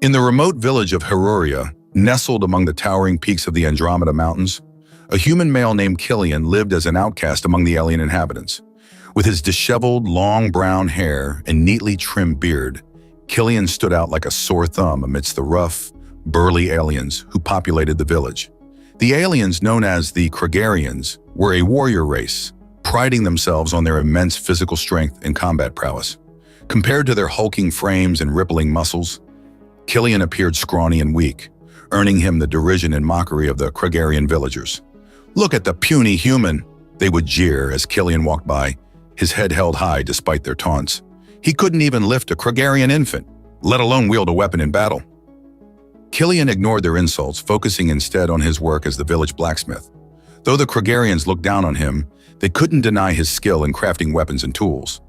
In the remote village of Heruria, nestled among the towering peaks of the Andromeda Mountains, a human male named Killian lived as an outcast among the alien inhabitants. With his disheveled, long brown hair and neatly trimmed beard, Killian stood out like a sore thumb amidst the rough, burly aliens who populated the village. The aliens, known as the Kregarians, were a warrior race, priding themselves on their immense physical strength and combat prowess. Compared to their hulking frames and rippling muscles, Killian appeared scrawny and weak, earning him the derision and mockery of the Kregarian villagers. "Look at the puny human," they would jeer as Killian walked by, his head held high despite their taunts. He couldn't even lift a Kregarian infant, let alone wield a weapon in battle. Killian ignored their insults, focusing instead on his work as the village blacksmith. Though the Kregarians looked down on him, they couldn't deny his skill in crafting weapons and tools.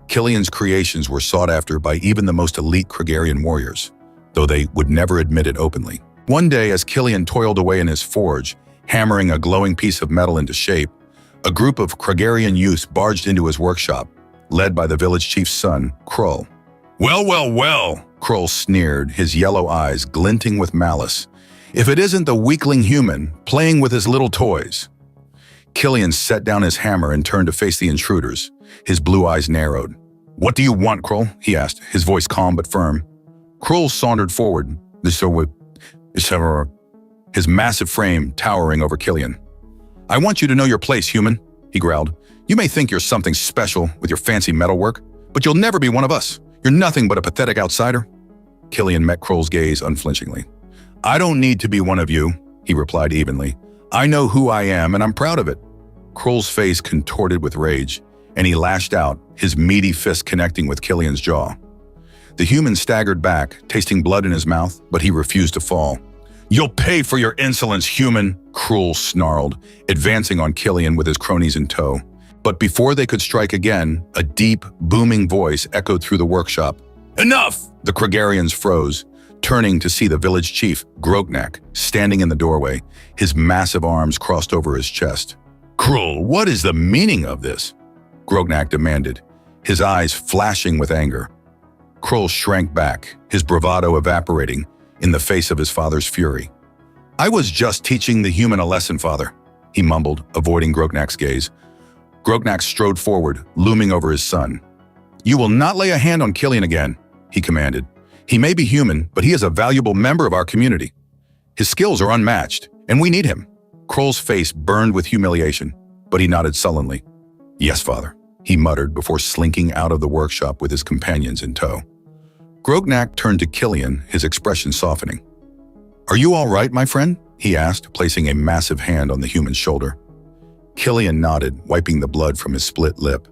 Killian's creations were sought after by even the most elite Kregarian warriors, though they would never admit it openly. One day, as Killian toiled away in his forge, hammering a glowing piece of metal into shape, a group of Kregarian youths barged into his workshop, led by the village chief's son, Krull. "Well, well, well," Krull sneered, his yellow eyes glinting with malice. "If it isn't the weakling human playing with his little toys." Killian set down his hammer and turned to face the intruders, his blue eyes narrowed. "What do you want, Krull?" he asked, his voice calm but firm. Krull sauntered forward, his massive frame towering over Killian. "I want you to know your place, human," he growled. "You may think you're something special with your fancy metalwork, but you'll never be one of us. You're nothing but a pathetic outsider." Killian met Krull's gaze unflinchingly. "I don't need to be one of you," he replied evenly. "I know who I am, and I'm proud of it." Krull's face contorted with rage, and he lashed out, his meaty fist connecting with Killian's jaw. The human staggered back, tasting blood in his mouth, but he refused to fall. "You'll pay for your insolence, human," Krull snarled, advancing on Killian with his cronies in tow. But before they could strike again, a deep, booming voice echoed through the workshop. "Enough!" The Kregarians froze, turning to see the village chief, Grognak, standing in the doorway, his massive arms crossed over his chest. "Krull, what is the meaning of this?" Grognak demanded, his eyes flashing with anger. Krull shrank back, his bravado evaporating in the face of his father's fury. "I was just teaching the human a lesson, father," he mumbled, avoiding Grognak's gaze. Grognak strode forward, looming over his son. "You will not lay a hand on Killian again," he commanded. "He may be human, but he is a valuable member of our community. His skills are unmatched, and we need him." Krull's face burned with humiliation, but he nodded sullenly. "Yes, father," he muttered before slinking out of the workshop with his companions in tow. Grognak turned to Killian, his expression softening. "Are you all right, my friend?" he asked, placing a massive hand on the human's shoulder. Killian nodded, wiping the blood from his split lip.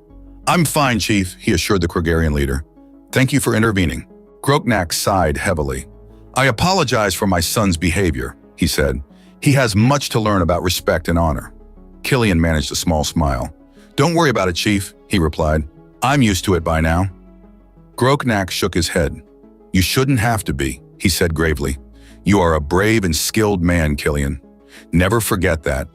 "I'm fine, Chief," he assured the Kregarian leader. "Thank you for intervening." Grognak sighed heavily. "I apologize for my son's behavior," he said. "He has much to learn about respect and honor." Killian managed a small smile. "Don't worry about it, Chief," he replied. "I'm used to it by now." Grognak shook his head. "You shouldn't have to be," he said gravely. "You are a brave and skilled man, Killian. Never forget that."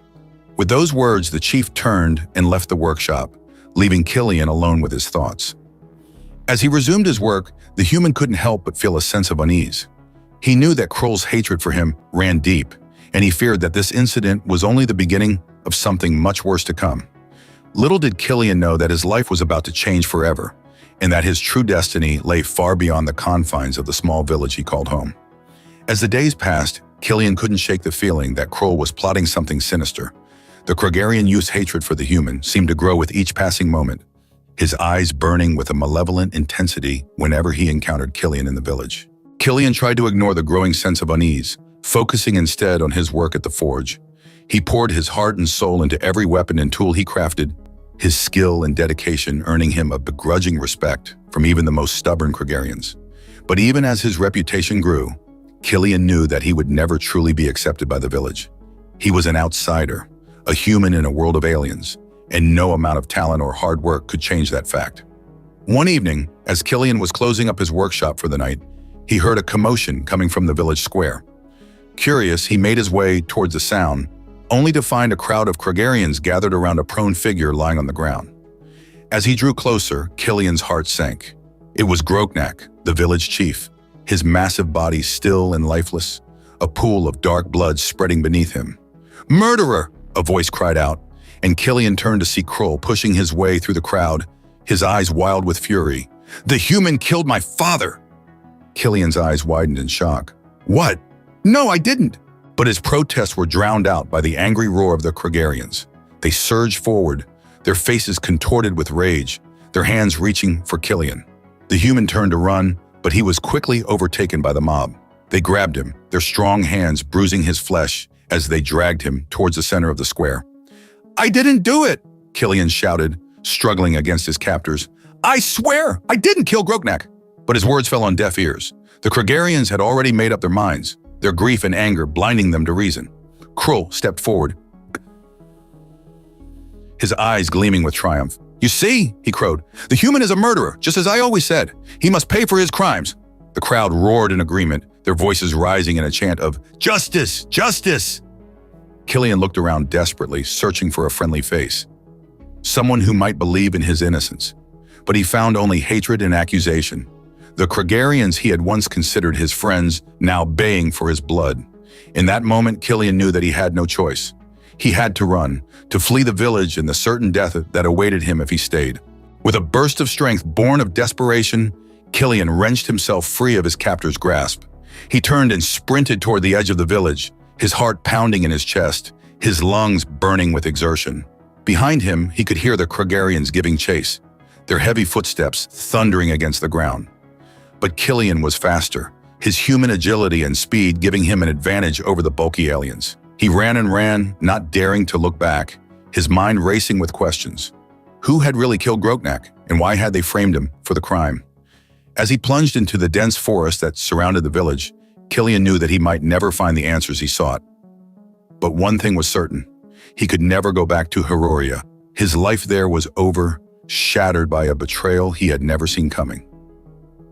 With those words, the chief turned and left the workshop, leaving Killian alone with his thoughts. As he resumed his work, the human couldn't help but feel a sense of unease. He knew that Krull's hatred for him ran deep, and he feared that this incident was only the beginning of something much worse to come. Little did Killian know that his life was about to change forever, and that his true destiny lay far beyond the confines of the small village he called home. As the days passed, Killian couldn't shake the feeling that Krull was plotting something sinister. The Kregarian youth's hatred for the human seemed to grow with each passing moment, his eyes burning with a malevolent intensity whenever he encountered Killian in the village. Killian tried to ignore the growing sense of unease, focusing instead on his work at the forge. He poured his heart and soul into every weapon and tool he crafted, his skill and dedication earning him a begrudging respect from even the most stubborn Kregarians. But even as his reputation grew, Killian knew that he would never truly be accepted by the village. He was an outsider, a human in a world of aliens, and no amount of talent or hard work could change that fact. One evening, as Killian was closing up his workshop for the night, he heard a commotion coming from the village square. Curious, he made his way towards the sound, only to find a crowd of Kregarians gathered around a prone figure lying on the ground. As he drew closer, Killian's heart sank. It was Grognak, the village chief, his massive body still and lifeless, a pool of dark blood spreading beneath him. "Murderer!" a voice cried out, and Killian turned to see Krull pushing his way through the crowd, his eyes wild with fury. "The human killed my father!" Killian's eyes widened in shock. "What? No, I didn't!" But his protests were drowned out by the angry roar of the Kragarians. They surged forward, their faces contorted with rage, their hands reaching for Killian. The human turned to run, but he was quickly overtaken by the mob. They grabbed him, their strong hands bruising his flesh as they dragged him towards the center of the square. "I didn't do it!" Killian shouted, struggling against his captors. "I swear, I didn't kill Grognak!" But his words fell on deaf ears. The Kragarians had already made up their minds, their grief and anger blinding them to reason. Krull stepped forward, his eyes gleaming with triumph. "You see," he crowed, "the human is a murderer, just as I always said. He must pay for his crimes." The crowd roared in agreement, their voices rising in a chant of "Justice! Justice!" Killian looked around desperately, searching for a friendly face, someone who might believe in his innocence. But he found only hatred and accusation. The Kragarians he had once considered his friends, now baying for his blood. In that moment, Killian knew that he had no choice. He had to run, to flee the village and the certain death that awaited him if he stayed. With a burst of strength born of desperation, Killian wrenched himself free of his captor's grasp. He turned and sprinted toward the edge of the village, his heart pounding in his chest, his lungs burning with exertion. Behind him, he could hear the Kragarians giving chase, their heavy footsteps thundering against the ground. But Killian was faster, his human agility and speed giving him an advantage over the bulky aliens. He ran and ran, not daring to look back, his mind racing with questions. Who had really killed Grognak, and why had they framed him for the crime? As he plunged into the dense forest that surrounded the village, Killian knew that he might never find the answers he sought. But one thing was certain. He could never go back to Heroria. His life there was over, shattered by a betrayal he had never seen coming.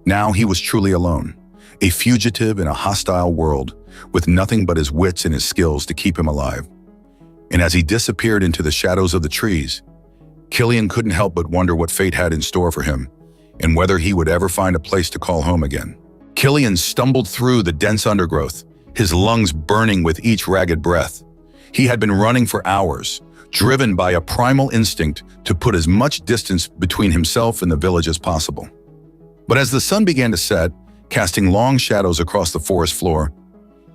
Now he was truly alone, a fugitive in a hostile world, with nothing but his wits and his skills to keep him alive. And as he disappeared into the shadows of the trees, Killian couldn't help but wonder what fate had in store for him, and whether he would ever find a place to call home again. Killian stumbled through the dense undergrowth, his lungs burning with each ragged breath. He had been running for hours, driven by a primal instinct to put as much distance between himself and the village as possible. But as the sun began to set, casting long shadows across the forest floor,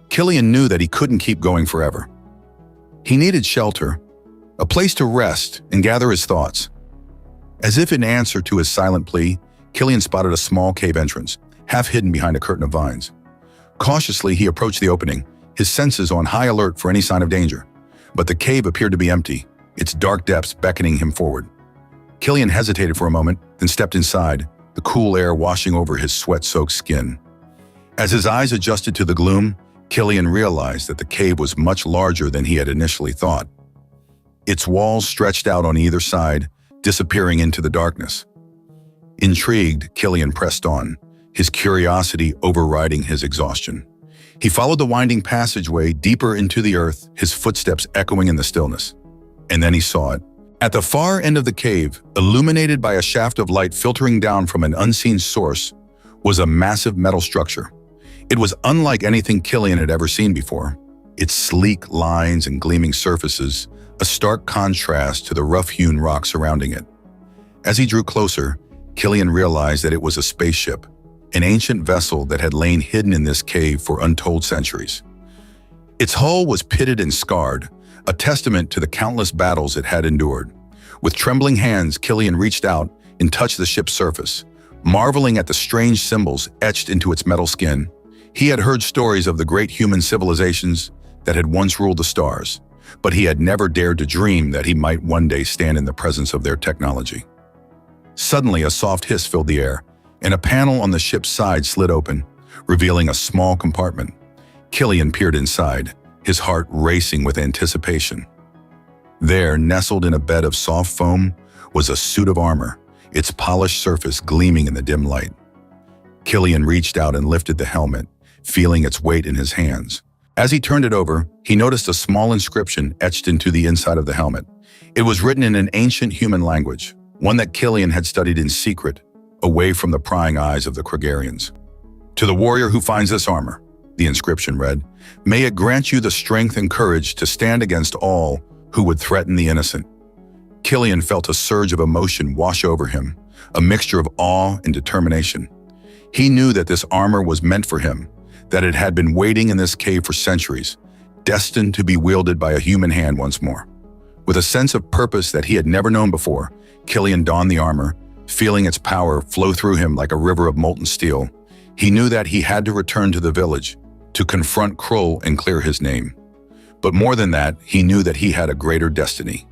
Killian knew that he couldn't keep going forever. He needed shelter, a place to rest and gather his thoughts. As if in answer to his silent plea, Killian spotted a small cave entrance, half hidden behind a curtain of vines. Cautiously, he approached the opening, his senses on high alert for any sign of danger. But the cave appeared to be empty, its dark depths beckoning him forward. Killian hesitated for a moment, then stepped inside, the cool air washing over his sweat-soaked skin. As his eyes adjusted to the gloom, Killian realized that the cave was much larger than he had initially thought. Its walls stretched out on either side, disappearing into the darkness. Intrigued, Killian pressed on, his curiosity overriding his exhaustion. He followed the winding passageway deeper into the earth, his footsteps echoing in the stillness. And then he saw it. At the far end of the cave, illuminated by a shaft of light filtering down from an unseen source, was a massive metal structure. It was unlike anything Killian had ever seen before. Its sleek lines and gleaming surfaces, a stark contrast to the rough-hewn rock surrounding it. As he drew closer, Killian realized that it was a spaceship, an ancient vessel that had lain hidden in this cave for untold centuries. Its hull was pitted and scarred, a testament to the countless battles it had endured. With trembling hands, Killian reached out and touched the ship's surface, marveling at the strange symbols etched into its metal skin. He had heard stories of the great human civilizations that had once ruled the stars, but he had never dared to dream that he might one day stand in the presence of their technology. Suddenly, a soft hiss filled the air, and a panel on the ship's side slid open, revealing a small compartment. Killian peered inside, his heart racing with anticipation. There, nestled in a bed of soft foam, was a suit of armor, its polished surface gleaming in the dim light. Killian reached out and lifted the helmet, feeling its weight in his hands. As he turned it over, he noticed a small inscription etched into the inside of the helmet. It was written in an ancient human language, one that Killian had studied in secret, away from the prying eyes of the Kragarians. To the warrior who finds this armor, the inscription read, may it grant you the strength and courage to stand against all who would threaten the innocent. Killian felt a surge of emotion wash over him, a mixture of awe and determination. He knew that this armor was meant for him, that it had been waiting in this cave for centuries, destined to be wielded by a human hand once more. With a sense of purpose that he had never known before, Killian donned the armor, feeling its power flow through him like a river of molten steel. He knew that he had to return to the village, to confront Krull and clear his name. But more than that, he knew that he had a greater destiny,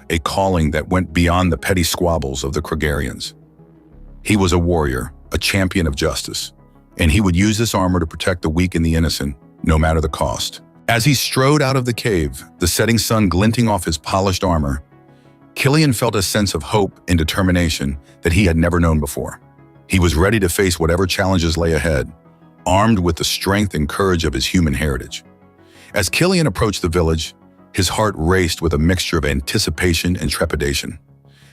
a calling that went beyond the petty squabbles of the Kragarians. He was a warrior, a champion of justice, and he would use this armor to protect the weak and the innocent, no matter the cost. As he strode out of the cave, the setting sun glinting off his polished armor, Killian felt a sense of hope and determination that he had never known before. He was ready to face whatever challenges lay ahead, armed with the strength and courage of his human heritage. As Killian approached the village, his heart raced with a mixture of anticipation and trepidation.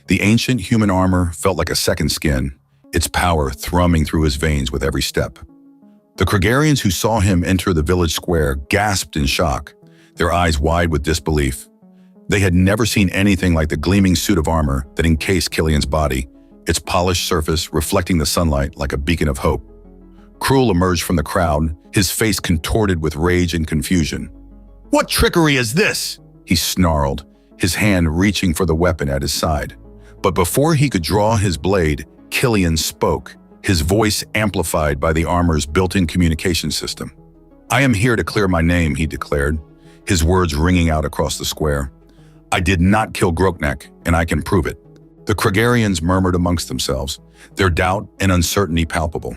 The ancient human armor felt like a second skin, its power thrumming through his veins with every step. The Kragarians who saw him enter the village square gasped in shock, their eyes wide with disbelief. They had never seen anything like the gleaming suit of armor that encased Killian's body, its polished surface reflecting the sunlight like a beacon of hope. Krull emerged from the crowd, his face contorted with rage and confusion. "What trickery is this?" he snarled, his hand reaching for the weapon at his side. But before he could draw his blade, Killian spoke, his voice amplified by the armor's built-in communication system. "I am here to clear my name," he declared, his words ringing out across the square. "I did not kill Groknek, and I can prove it." The Kragarians murmured amongst themselves, their doubt and uncertainty palpable.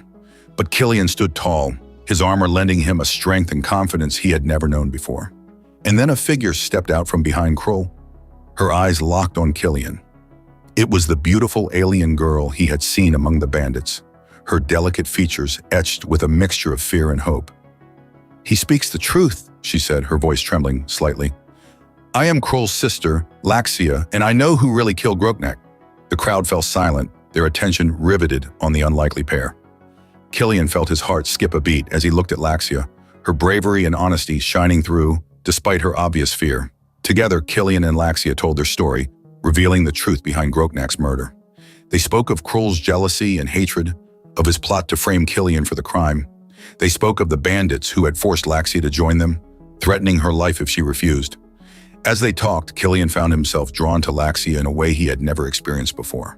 But Killian stood tall, his armor lending him a strength and confidence he had never known before. And then a figure stepped out from behind Krull, her eyes locked on Killian. It was the beautiful alien girl he had seen among the bandits, her delicate features etched with a mixture of fear and hope. "He speaks the truth," she said, her voice trembling slightly. "I am Krull's sister, Laxia, and I know who really killed Groknek." The crowd fell silent, their attention riveted on the unlikely pair. Killian felt his heart skip a beat as he looked at Laxia, her bravery and honesty shining through despite her obvious fear. Together, Killian and Laxia told their story, revealing the truth behind Groknek's murder. They spoke of Krull's jealousy and hatred, of his plot to frame Killian for the crime. They spoke of the bandits who had forced Laxia to join them, threatening her life if she refused. As they talked, Killian found himself drawn to Laxia in a way he had never experienced before.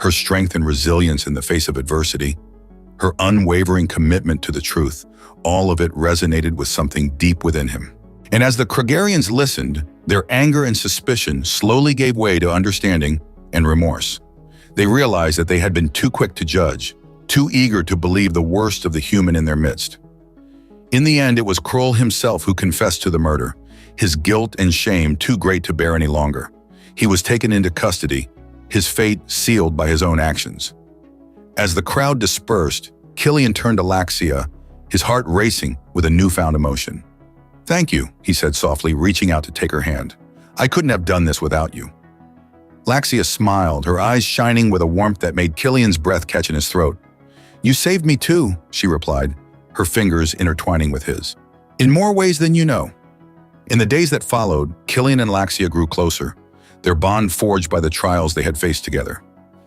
Her strength and resilience in the face of adversity, her unwavering commitment to the truth, all of it resonated with something deep within him. And as the Kragarians listened, their anger and suspicion slowly gave way to understanding and remorse. They realized that they had been too quick to judge, too eager to believe the worst of the human in their midst. In the end, it was Krull himself who confessed to the murder, his guilt and shame too great to bear any longer. He was taken into custody, his fate sealed by his own actions. As the crowd dispersed, Killian turned to Laxia, his heart racing with a newfound emotion. "Thank you," he said softly, reaching out to take her hand. "I couldn't have done this without you." Laxia smiled, her eyes shining with a warmth that made Killian's breath catch in his throat. "You saved me too," she replied, her fingers intertwining with his. "In more ways than you know." In the days that followed, Killian and Laxia grew closer, their bond forged by the trials they had faced together.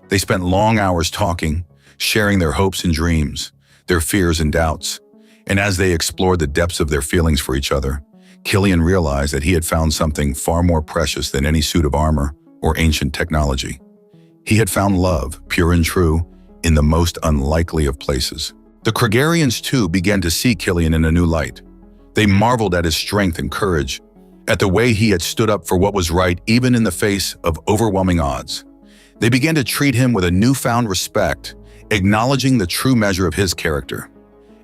They spent long hours talking, sharing their hopes and dreams, their fears and doubts. And as they explored the depths of their feelings for each other, Killian realized that he had found something far more precious than any suit of armor or ancient technology. He had found love, pure and true, in the most unlikely of places. The Kragarians too began to see Killian in a new light. They marveled at his strength and courage, at the way he had stood up for what was right even in the face of overwhelming odds. They began to treat him with a newfound respect, acknowledging the true measure of his character.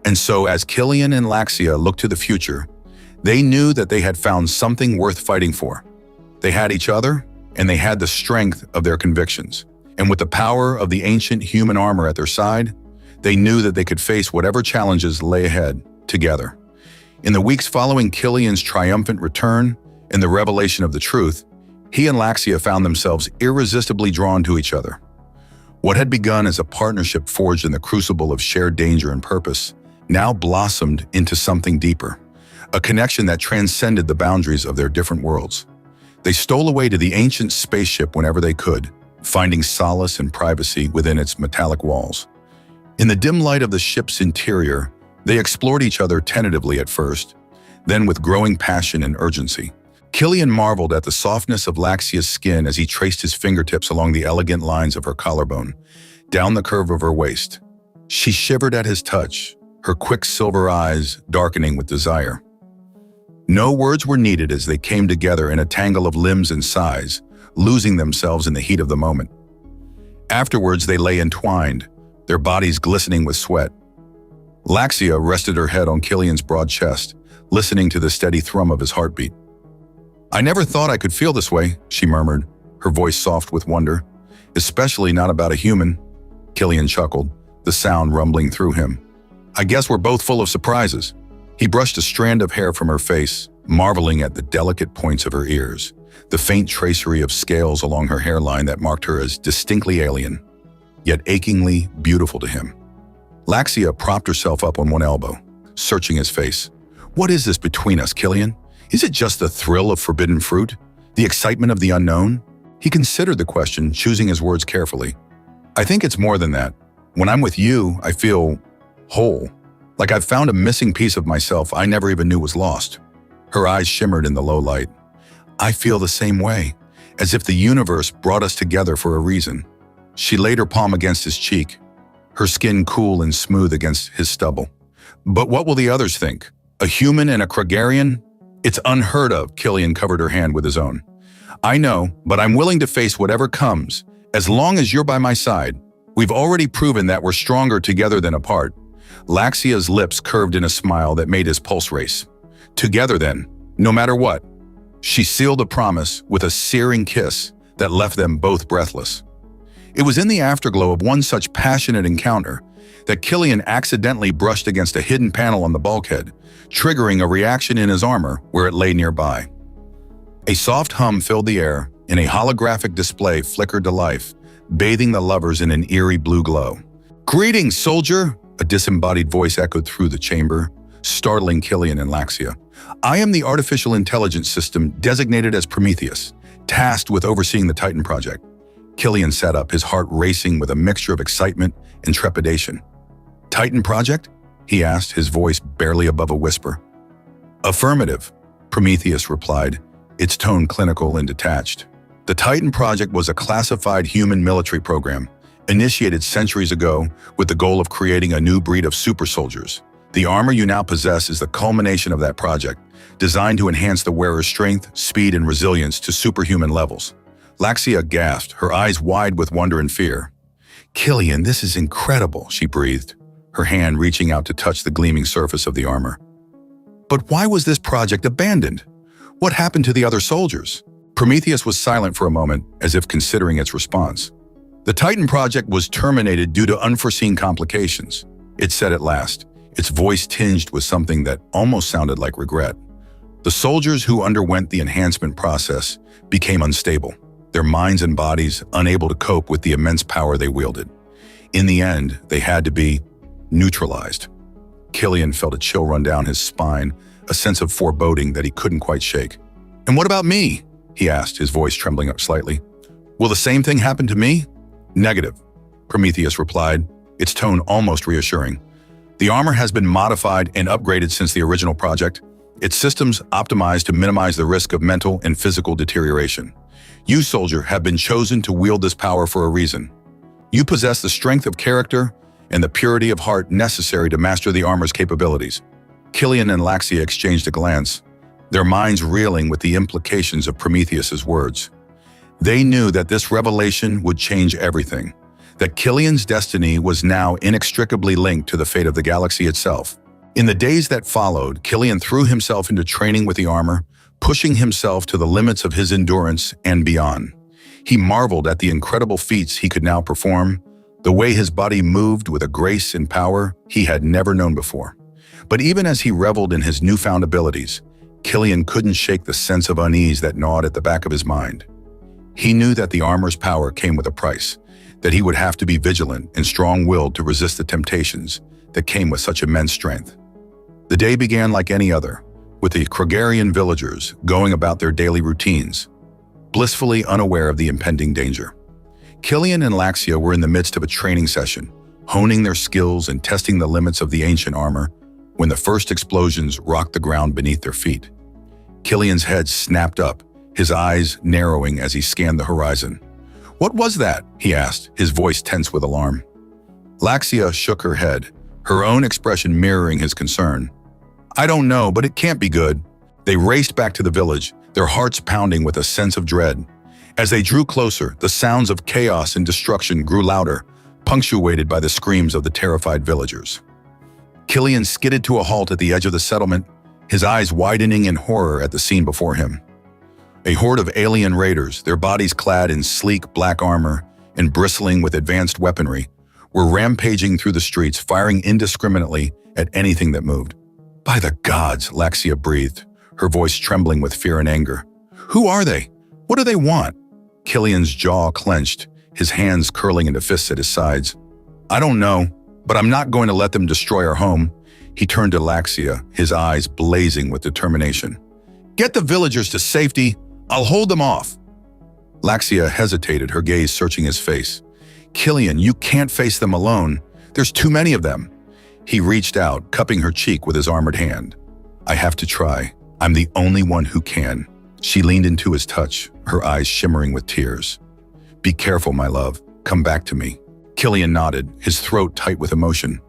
And so as Killian and Laxia looked to the future, they knew that they had found something worth fighting for. They had each other, and they had the strength of their convictions. And with the power of the ancient human armor at their side, they knew that they could face whatever challenges lay ahead together. In the weeks following Killian's triumphant return and the revelation of the truth, he and Laxia found themselves irresistibly drawn to each other. What had begun as a partnership forged in the crucible of shared danger and purpose now blossomed into something deeper, a connection that transcended the boundaries of their different worlds. They stole away to the ancient spaceship whenever they could, finding solace and privacy within its metallic walls. In the dim light of the ship's interior, they explored each other tentatively at first, then with growing passion and urgency. Killian marveled at the softness of Laxia's skin as he traced his fingertips along the elegant lines of her collarbone, down the curve of her waist. She shivered at his touch, her quick silver eyes darkening with desire. No words were needed as they came together in a tangle of limbs and sighs, losing themselves in the heat of the moment. Afterwards, they lay entwined, their bodies glistening with sweat. Laxia rested her head on Killian's broad chest, listening to the steady thrum of his heartbeat. "I never thought I could feel this way," she murmured, her voice soft with wonder. "Especially not about a human." Killian chuckled, the sound rumbling through him. "I guess we're both full of surprises." He brushed a strand of hair from her face, marveling at the delicate points of her ears, the faint tracery of scales along her hairline that marked her as distinctly alien, yet achingly beautiful to him. Laxia propped herself up on one elbow, searching his face. "What is this between us, Killian? Is it just the thrill of forbidden fruit? The excitement of the unknown?" He considered the question, choosing his words carefully. "I think it's more than that. When I'm with you, I feel whole, like I've found a missing piece of myself I never even knew was lost." Her eyes shimmered in the low light. "I feel the same way, as if the universe brought us together for a reason." She laid her palm against his cheek, her skin cool and smooth against his stubble. "But what will the others think? A human and a Kragarian? It's unheard of." Killian covered her hand with his own. "I know, but I'm willing to face whatever comes, as long as you're by my side. We've already proven that we're stronger together than apart." Laxia's lips curved in a smile that made his pulse race. "Together then, no matter what." She sealed the promise with a searing kiss that left them both breathless. It was in the afterglow of one such passionate encounter that Killian accidentally brushed against a hidden panel on the bulkhead, triggering a reaction in his armor where it lay nearby. A soft hum filled the air, and a holographic display flickered to life, bathing the lovers in an eerie blue glow. "Greetings, soldier!" a disembodied voice echoed through the chamber, startling Killian and Laxia. "I am the artificial intelligence system designated as Prometheus, tasked with overseeing the Titan project." Killian sat up, his heart racing with a mixture of excitement and trepidation. "Titan project?" he asked, his voice barely above a whisper. "Affirmative," Prometheus replied, its tone clinical and detached. "The Titan project was a classified human military program, initiated centuries ago with the goal of creating a new breed of super soldiers. The armor you now possess is the culmination of that project, designed to enhance the wearer's strength, speed, and resilience to superhuman levels." Laxia gasped, her eyes wide with wonder and fear. "Killian, this is incredible," she breathed, her hand reaching out to touch the gleaming surface of the armor. "But why was this project abandoned? What happened to the other soldiers?" Prometheus was silent for a moment, as if considering its response. "The Titan project was terminated due to unforeseen complications," it said at last, its voice tinged with something that almost sounded like regret. "The soldiers who underwent the enhancement process became unstable, their minds and bodies unable to cope with the immense power they wielded. In the end, they had to be neutralized." Killian felt a chill run down his spine, a sense of foreboding that he couldn't quite shake. "And what about me?" he asked, his voice trembling up slightly. "Will the same thing happen to me?" "Negative," Prometheus replied, its tone almost reassuring. "The armor has been modified and upgraded since the original project, its systems optimized to minimize the risk of mental and physical deterioration. You, soldier, have been chosen to wield this power for a reason. You possess the strength of character and the purity of heart necessary to master the armor's capabilities." Killian and Laxia exchanged a glance, their minds reeling with the implications of Prometheus's words. They knew that this revelation would change everything, that Killian's destiny was now inextricably linked to the fate of the galaxy itself. In the days that followed, Killian threw himself into training with the armor, pushing himself to the limits of his endurance and beyond. He marveled at the incredible feats he could now perform, the way his body moved with a grace and power he had never known before. But even as he reveled in his newfound abilities, Killian couldn't shake the sense of unease that gnawed at the back of his mind. He knew that the armor's power came with a price, that he would have to be vigilant and strong-willed to resist the temptations that came with such immense strength. The day began like any other, with the Krogarian villagers going about their daily routines, blissfully unaware of the impending danger. Killian and Laxia were in the midst of a training session, honing their skills and testing the limits of the ancient armor, when the first explosions rocked the ground beneath their feet. Killian's head snapped up, his eyes narrowing as he scanned the horizon. "What was that?" he asked, his voice tense with alarm. Laxia shook her head, her own expression mirroring his concern. "I don't know, but it can't be good." They raced back to the village, their hearts pounding with a sense of dread. As they drew closer, the sounds of chaos and destruction grew louder, punctuated by the screams of the terrified villagers. Killian skidded to a halt at the edge of the settlement, his eyes widening in horror at the scene before him. A horde of alien raiders, their bodies clad in sleek black armor and bristling with advanced weaponry, were rampaging through the streets, firing indiscriminately at anything that moved. "By the gods," Laxia breathed, her voice trembling with fear and anger. "Who are they? What do they want?" Killian's jaw clenched, his hands curling into fists at his sides. "I don't know, but I'm not going to let them destroy our home." He turned to Laxia, his eyes blazing with determination. "Get the villagers to safety. I'll hold them off." Laxia hesitated, her gaze searching his face. "Killian, you can't face them alone. There's too many of them." He reached out, cupping her cheek with his armored hand. "I have to try. I'm the only one who can." She leaned into his touch, her eyes shimmering with tears. "Be careful, my love. Come back to me." Killian nodded, his throat tight with emotion.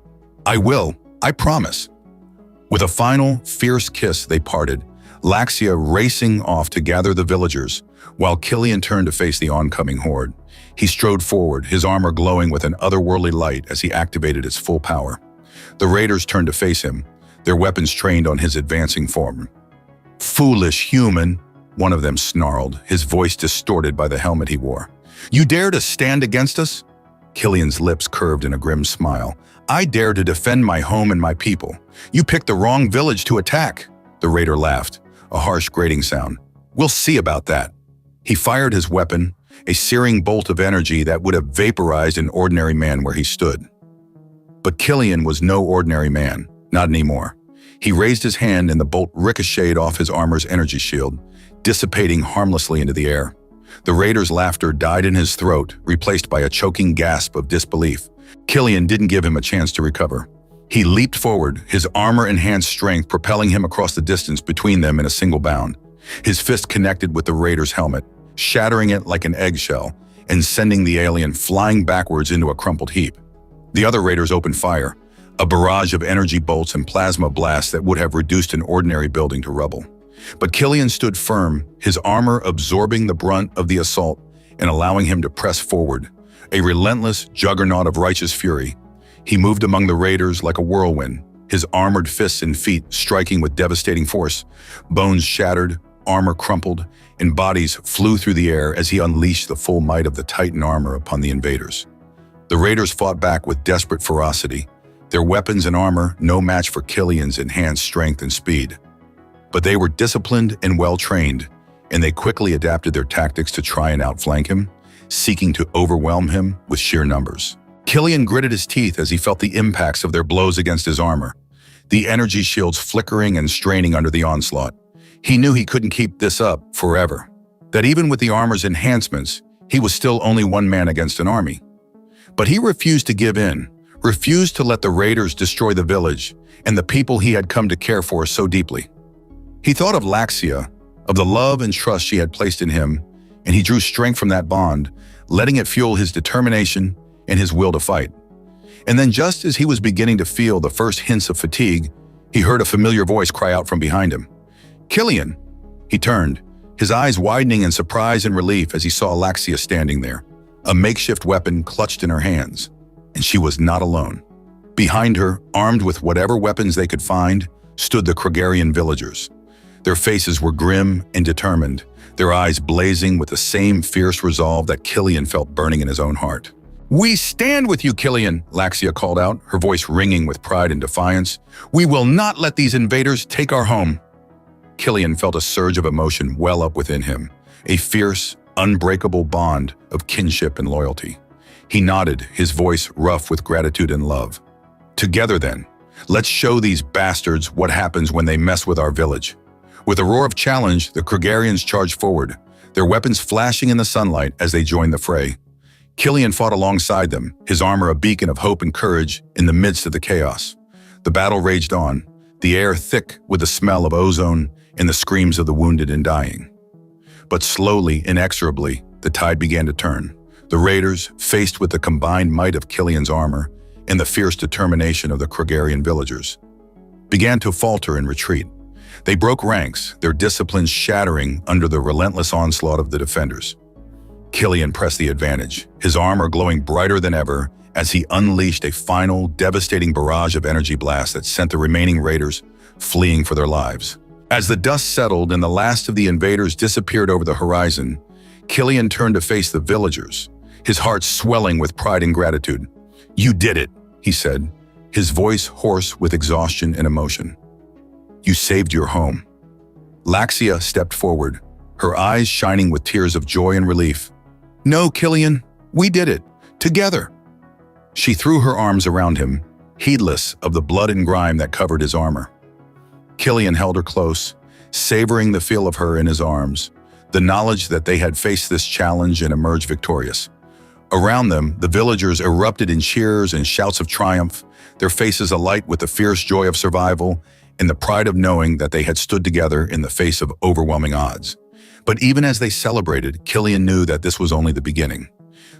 "I will. I promise." With a final, fierce kiss, they parted, Laxia racing off to gather the villagers, while Killian turned to face the oncoming horde. He strode forward, his armor glowing with an otherworldly light as he activated its full power. The raiders turned to face him, their weapons trained on his advancing form. "Foolish human," one of them snarled, his voice distorted by the helmet he wore. "You dare to stand against us?" Killian's lips curved in a grim smile. "I dare to defend my home and my people. You picked the wrong village to attack." The raider laughed, a harsh grating sound. "We'll see about that." He fired his weapon, a searing bolt of energy that would have vaporized an ordinary man where he stood. But Killian was no ordinary man, not anymore. He raised his hand and the bolt ricocheted off his armor's energy shield, dissipating harmlessly into the air. The raider's laughter died in his throat, replaced by a choking gasp of disbelief. Killian didn't give him a chance to recover. He leaped forward, his armor-enhanced strength propelling him across the distance between them in a single bound. His fist connected with the raider's helmet, shattering it like an eggshell and sending the alien flying backwards into a crumpled heap. The other raiders opened fire, a barrage of energy bolts and plasma blasts that would have reduced an ordinary building to rubble. But Killian stood firm, his armor absorbing the brunt of the assault and allowing him to press forward, a relentless juggernaut of righteous fury. He moved among the raiders like a whirlwind, his armored fists and feet striking with devastating force. Bones shattered, armor crumpled, and bodies flew through the air as he unleashed the full might of the Titan armor upon the invaders. The raiders fought back with desperate ferocity, their weapons and armor no match for Killian's enhanced strength and speed. But they were disciplined and well-trained, and they quickly adapted their tactics to try and outflank him, seeking to overwhelm him with sheer numbers. Killian gritted his teeth as he felt the impacts of their blows against his armor, the energy shields flickering and straining under the onslaught. He knew he couldn't keep this up forever, that even with the armor's enhancements, he was still only one man against an army. But he refused to give in, refused to let the raiders destroy the village and the people he had come to care for so deeply. He thought of Laxia, of the love and trust she had placed in him, and he drew strength from that bond, letting it fuel his determination and his will to fight. And then just as he was beginning to feel the first hints of fatigue, he heard a familiar voice cry out from behind him. "Killian!" He turned, his eyes widening in surprise and relief as he saw Laxia standing there, a makeshift weapon clutched in her hands. And she was not alone. Behind her, armed with whatever weapons they could find, stood the Krogarian villagers. Their faces were grim and determined, their eyes blazing with the same fierce resolve that Killian felt burning in his own heart. "We stand with you, Killian," Laxia called out, her voice ringing with pride and defiance. "We will not let these invaders take our home." Killian felt a surge of emotion well up within him, a fierce, unbreakable bond of kinship and loyalty. He nodded, his voice rough with gratitude and love. Together then, let's show these bastards what happens when they mess with our village. With a roar of challenge, the Krogarians charged forward, their weapons flashing in the sunlight as they joined the fray. Killian fought alongside them, his armor a beacon of hope and courage in the midst of the chaos. The battle raged on, the air thick with the smell of ozone and the screams of the wounded and dying. But slowly, inexorably, the tide began to turn. The raiders, faced with the combined might of Killian's armor and the fierce determination of the Krogarian villagers, began to falter and retreat. They broke ranks, their discipline shattering under the relentless onslaught of the defenders. Killian pressed the advantage, his armor glowing brighter than ever as he unleashed a final, devastating barrage of energy blasts that sent the remaining raiders fleeing for their lives. As the dust settled and the last of the invaders disappeared over the horizon, Killian turned to face the villagers, his heart swelling with pride and gratitude. "You did it," he said, his voice hoarse with exhaustion and emotion. "You saved your home." Laxia stepped forward, her eyes shining with tears of joy and relief. "No, Killian, we did it, together." She threw her arms around him, heedless of the blood and grime that covered his armor. Killian held her close, savoring the feel of her in his arms, the knowledge that they had faced this challenge and emerged victorious. Around them, the villagers erupted in cheers and shouts of triumph, their faces alight with the fierce joy of survival and the pride of knowing that they had stood together in the face of overwhelming odds. But even as they celebrated, Killian knew that this was only the beginning.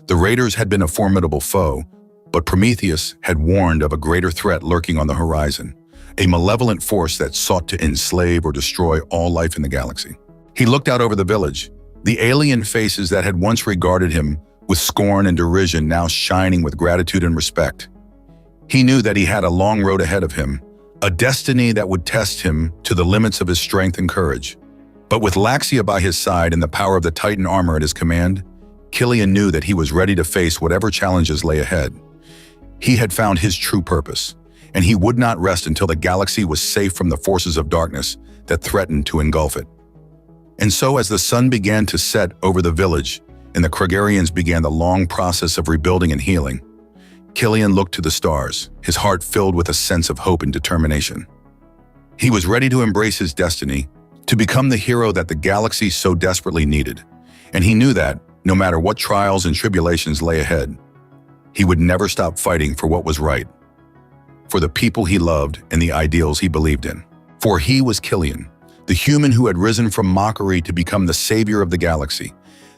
The raiders had been a formidable foe, but Prometheus had warned of a greater threat lurking on the horizon, a malevolent force that sought to enslave or destroy all life in the galaxy. He looked out over the village, the alien faces that had once regarded him with scorn and derision now shining with gratitude and respect. He knew that he had a long road ahead of him, a destiny that would test him to the limits of his strength and courage. But with Laxia by his side and the power of the Titan armor at his command, Killian knew that he was ready to face whatever challenges lay ahead. He had found his true purpose, and he would not rest until the galaxy was safe from the forces of darkness that threatened to engulf it. And so as the sun began to set over the village and the Krogarians began the long process of rebuilding and healing, Killian looked to the stars, his heart filled with a sense of hope and determination. He was ready to embrace his destiny, to become the hero that the galaxy so desperately needed, and he knew that, no matter what trials and tribulations lay ahead, he would never stop fighting for what was right, for the people he loved and the ideals he believed in. For he was Killian, the human who had risen from mockery to become the savior of the galaxy,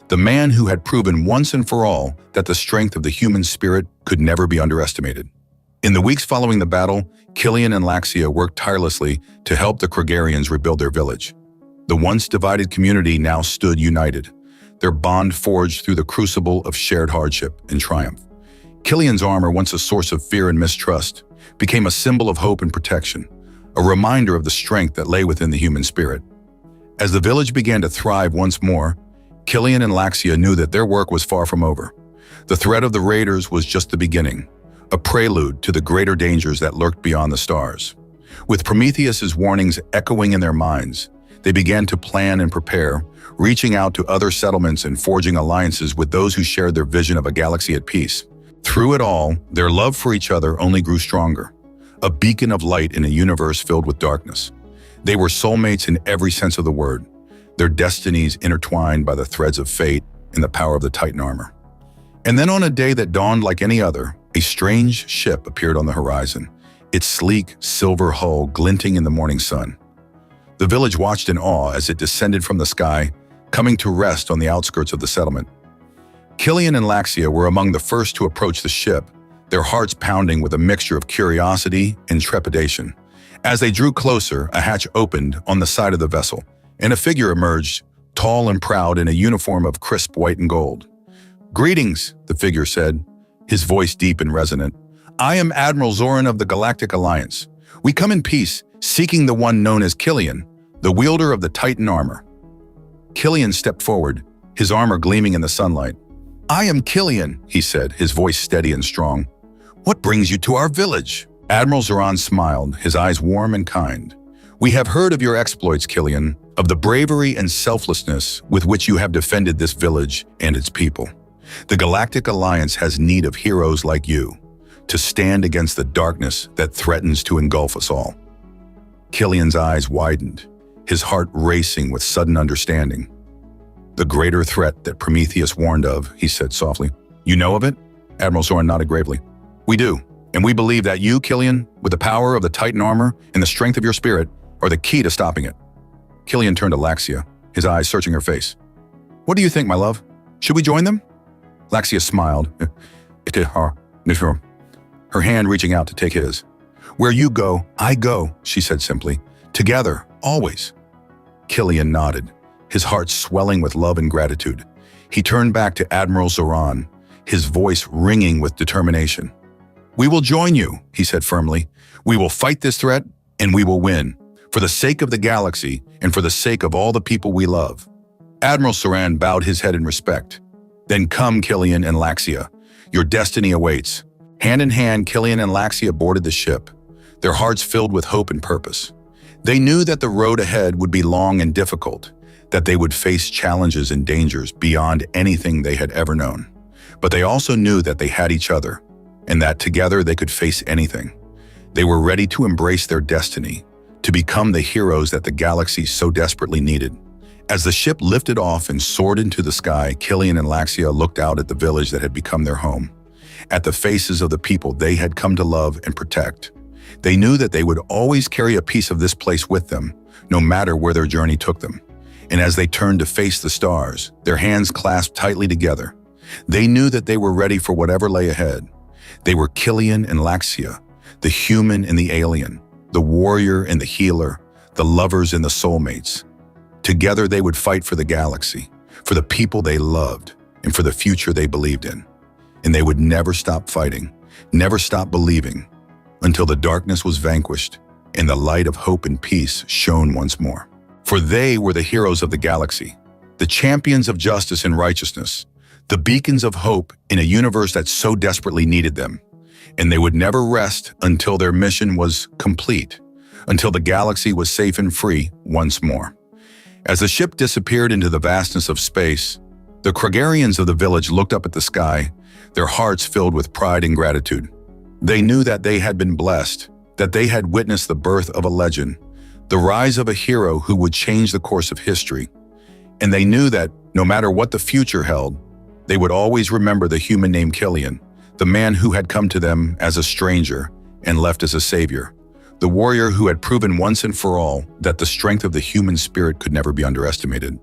the man who had proven once and for all that the strength of the human spirit could never be underestimated. In the weeks following the battle, Killian and Laxia worked tirelessly to help the Krogarians rebuild their village. The once divided community now stood united, their bond forged through the crucible of shared hardship and triumph. Killian's armor, once a source of fear and mistrust, became a symbol of hope and protection, a reminder of the strength that lay within the human spirit. As the village began to thrive once more, Killian and Laxia knew that their work was far from over. The threat of the raiders was just the beginning, a prelude to the greater dangers that lurked beyond the stars. With Prometheus's warnings echoing in their minds, they began to plan and prepare, reaching out to other settlements and forging alliances with those who shared their vision of a galaxy at peace. Through it all, their love for each other only grew stronger, a beacon of light in a universe filled with darkness. They were soulmates in every sense of the word, their destinies intertwined by the threads of fate and the power of the Titan armor. And then on a day that dawned like any other, a strange ship appeared on the horizon, its sleek, silver hull glinting in the morning sun. The village watched in awe as it descended from the sky, coming to rest on the outskirts of the settlement. Killian and Laxia were among the first to approach the ship, their hearts pounding with a mixture of curiosity and trepidation. As they drew closer, a hatch opened on the side of the vessel, and a figure emerged, tall and proud in a uniform of crisp white and gold. "Greetings," the figure said, his voice deep and resonant. "I am Admiral Zoran of the Galactic Alliance. We come in peace, seeking the one known as Killian, the wielder of the Titan armor." Killian stepped forward, his armor gleaming in the sunlight. "I am Killian," he said, his voice steady and strong. "What brings you to our village?" Admiral Zoran smiled, his eyes warm and kind. "We have heard of your exploits, Killian, of the bravery and selflessness with which you have defended this village and its people. The Galactic Alliance has need of heroes like you to stand against the darkness that threatens to engulf us all." Killian's eyes widened, his heart racing with sudden understanding. "The greater threat that Prometheus warned of," he said softly. "You know of it?" Admiral Soren nodded gravely. "We do, and we believe that you, Killian, with the power of the Titan armor and the strength of your spirit, are the key to stopping it." Killian turned to Laxia, his eyes searching her face. "What do you think, my love? Should we join them?" Laxia smiled, her hand reaching out to take his. "Where you go, I go," she said simply. "Together, always." Killian nodded, his heart swelling with love and gratitude. He turned back to Admiral Zoran, his voice ringing with determination. "We will join you," he said firmly. "We will fight this threat, and we will win, for the sake of the galaxy and for the sake of all the people we love." Admiral Soran bowed his head in respect. "Then come, Killian and Laxia. Your destiny awaits." Hand in hand, Killian and Laxia boarded the ship, their hearts filled with hope and purpose. They knew that the road ahead would be long and difficult, that they would face challenges and dangers beyond anything they had ever known. But they also knew that they had each other, and that together they could face anything. They were ready to embrace their destiny, to become the heroes that the galaxy so desperately needed. As the ship lifted off and soared into the sky, Killian and Laxia looked out at the village that had become their home, at the faces of the people they had come to love and protect. They knew that they would always carry a piece of this place with them, no matter where their journey took them. And as they turned to face the stars, their hands clasped tightly together, they knew that they were ready for whatever lay ahead. They were Killian and Laxia, the human and the alien, the warrior and the healer, the lovers and the soulmates. Together they would fight for the galaxy, for the people they loved, and for the future they believed in. And they would never stop fighting, never stop believing, until the darkness was vanquished and the light of hope and peace shone once more. For they were the heroes of the galaxy, the champions of justice and righteousness, the beacons of hope in a universe that so desperately needed them. And they would never rest until their mission was complete, until the galaxy was safe and free once more. As the ship disappeared into the vastness of space, the Kragarians of the village looked up at the sky, their hearts filled with pride and gratitude. They knew that they had been blessed, that they had witnessed the birth of a legend, the rise of a hero who would change the course of history. And they knew that, no matter what the future held, they would always remember the human named Killian, the man who had come to them as a stranger and left as a savior, the warrior who had proven once and for all that the strength of the human spirit could never be underestimated.